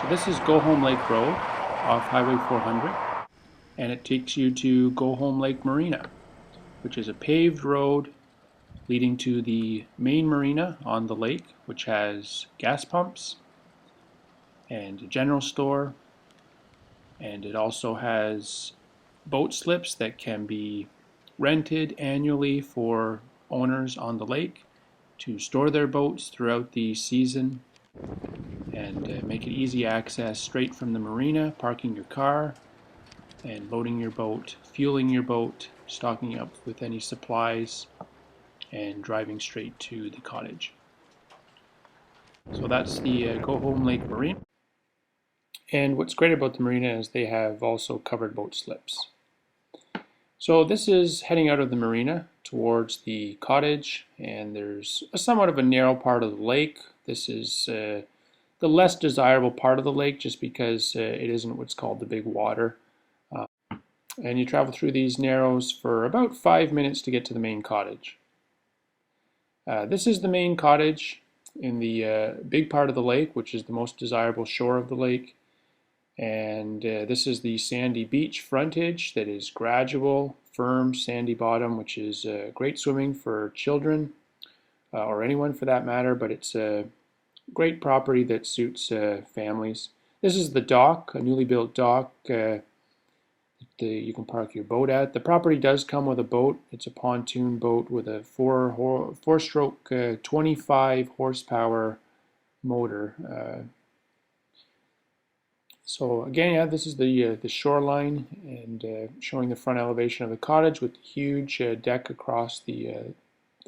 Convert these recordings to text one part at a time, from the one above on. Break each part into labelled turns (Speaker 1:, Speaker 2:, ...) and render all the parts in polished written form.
Speaker 1: So this is Go Home Lake Road off Highway 400, and it takes you to Go Home Lake Marina, which is a paved road leading to the main marina on the lake, which has gas pumps and a general store, and it also has boat slips that can be rented annually for owners on the lake to store their boats throughout the season and make it easy access straight from the marina, parking your car and loading your boat, fueling your boat, stocking up with any supplies, and driving straight to the cottage. So that's the Go Home Lake Marina. And what's great about the marina is they have also covered boat slips. So this is heading out of the marina towards the cottage, and there's somewhat of a narrow part of the lake. This is the less desirable part of the lake just because it isn't what's called the big water. And you travel through these narrows for about 5 minutes to get to the main cottage. This is the main cottage in the big part of the lake, which is the most desirable shore of the lake. And this is the sandy beach frontage that is gradual, firm, sandy bottom, which is great swimming for children or anyone for that matter, but it's a great property that suits families. This is the dock, a newly built dock you can park your boat at. The property does come with a boat. It's a pontoon boat with a four-stroke 25 horsepower motor. So again, yeah, this is the shoreline and showing the front elevation of the cottage with a huge deck across the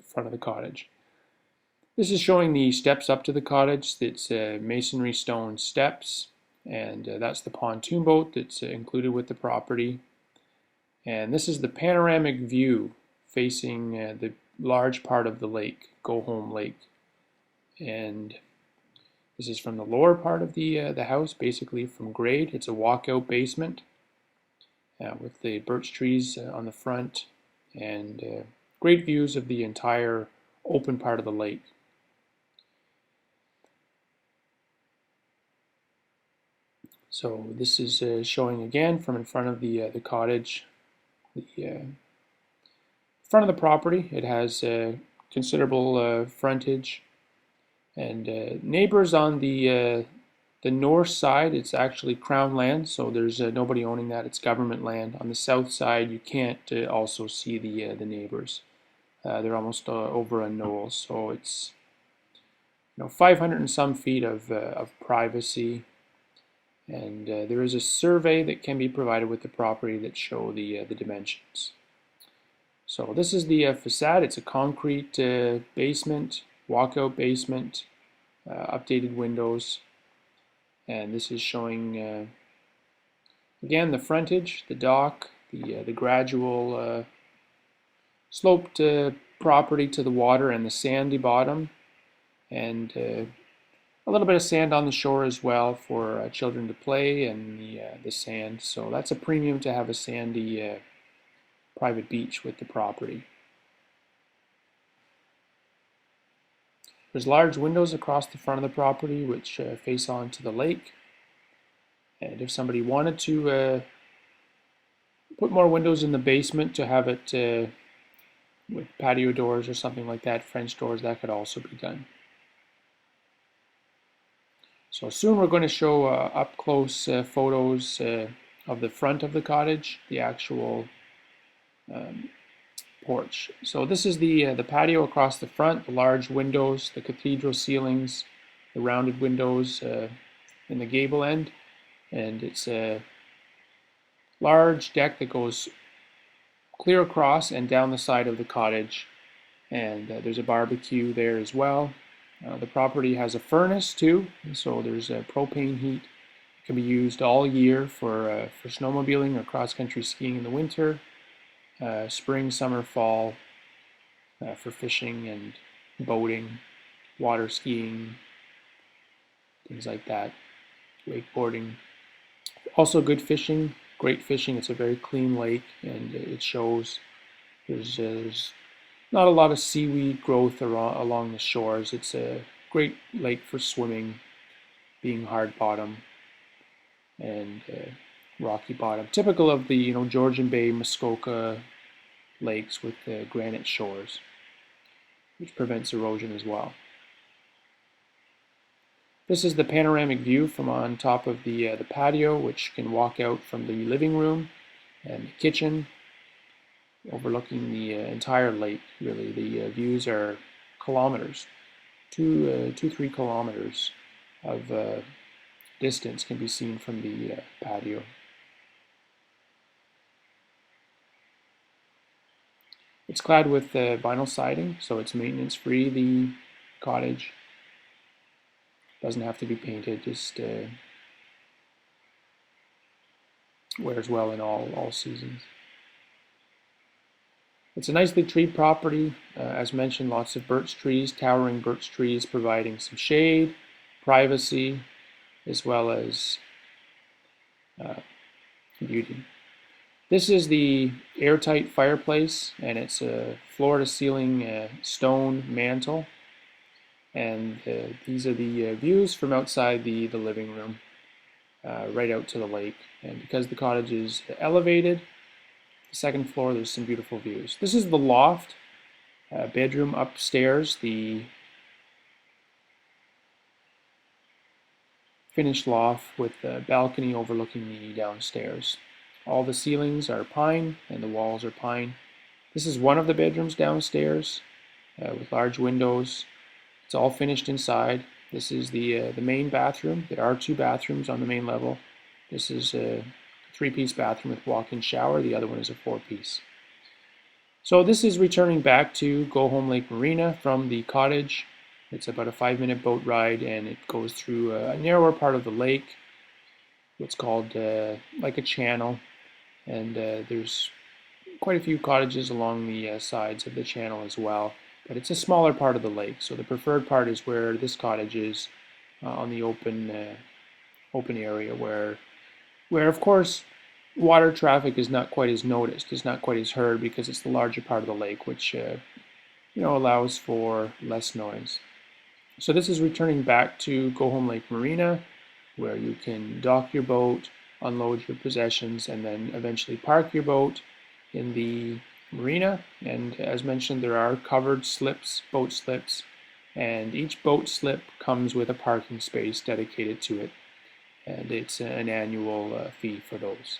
Speaker 1: front of the cottage. This is showing the steps up to the cottage. It's masonry stone steps, and that's the pontoon boat that's included with the property. And this is the panoramic view facing the large part of the lake, Go Home Lake. And this is from the lower part of the house, basically from grade. It's a walkout basement with the birch trees on the front, and great views of the entire open part of the lake. So this is showing again from in front of the cottage, the front of the property. It has considerable frontage, and neighbors on the north side. It's actually Crown land, so there's nobody owning that. It's government land. On the south side, you can't also see the neighbors. They're almost over a knoll, so it's 500 and some feet of privacy. And there is a survey that can be provided with the property that show the dimensions. So this is the facade. It's a concrete basement, walkout basement, updated windows, and this is showing again the frontage, the dock, the gradual sloped property to the water and the sandy bottom, and a little bit of sand on the shore as well for children to play, and the sand. So that's a premium to have a sandy private beach with the property. There's large windows across the front of the property which face onto the lake. And if somebody wanted to put more windows in the basement to have it with patio doors or something like that, French doors, that could also be done. So soon we're going to show up close photos of the front of the cottage, the actual porch. So this is the patio across the front, the large windows, the cathedral ceilings, the rounded windows in the gable end, and it's a large deck that goes clear across and down the side of the cottage, and there's a barbecue there as well. The property has a furnace too, so there's propane heat. It can be used all year for snowmobiling or cross-country skiing in the winter, spring, summer, fall, for fishing and boating, water skiing, things like that, wakeboarding. Also good fishing, great fishing. It's a very clean lake, and it shows. There's not a lot of seaweed growth along the shores. It's a great lake for swimming, being hard bottom. and rocky bottom, typical of the Georgian Bay, Muskoka lakes with granite shores, which prevents erosion as well. This is the panoramic view from on top of the patio, which can walk out from the living room and the kitchen, overlooking the entire lake. Really, the views are kilometers, 3 kilometers of distance can be seen from the patio. It's clad with vinyl siding, so it's maintenance free. The cottage doesn't have to be painted, just wears well in all seasons. It's a nicely treed property. As mentioned, lots of birch trees, towering birch trees providing some shade, privacy, as well as beauty. This is the airtight fireplace, and it's a floor-to-ceiling stone mantle. And these are the views from outside the living room, right out to the lake. And because the cottage is elevated, the second floor, there's some beautiful views. This is the loft, bedroom upstairs, the finished loft with a balcony overlooking the downstairs. All the ceilings are pine and the walls are pine. This is one of the bedrooms downstairs with large windows. It's all finished inside. This is the main bathroom. There are 2 bathrooms on the main level. This is a 3-piece bathroom with walk-in shower. The other one is a 4-piece. So this is returning back to Go Home Lake Marina from the cottage. It's about a 5-minute boat ride, and it goes through a narrower part of the lake. It's called like a channel, and there's quite a few cottages along the sides of the channel as well. But it's a smaller part of the lake, so the preferred part is where this cottage is, on the open area, where of course water traffic is not quite as noticed, is not quite as heard, because it's the larger part of the lake, which allows for less noise. So this is returning back to Go Home Lake Marina, where you can dock your boat, unload your possessions, and then eventually park your boat in the marina. And as mentioned, there are covered slips, boat slips, and each boat slip comes with a parking space dedicated to it, and it's an annual fee for those.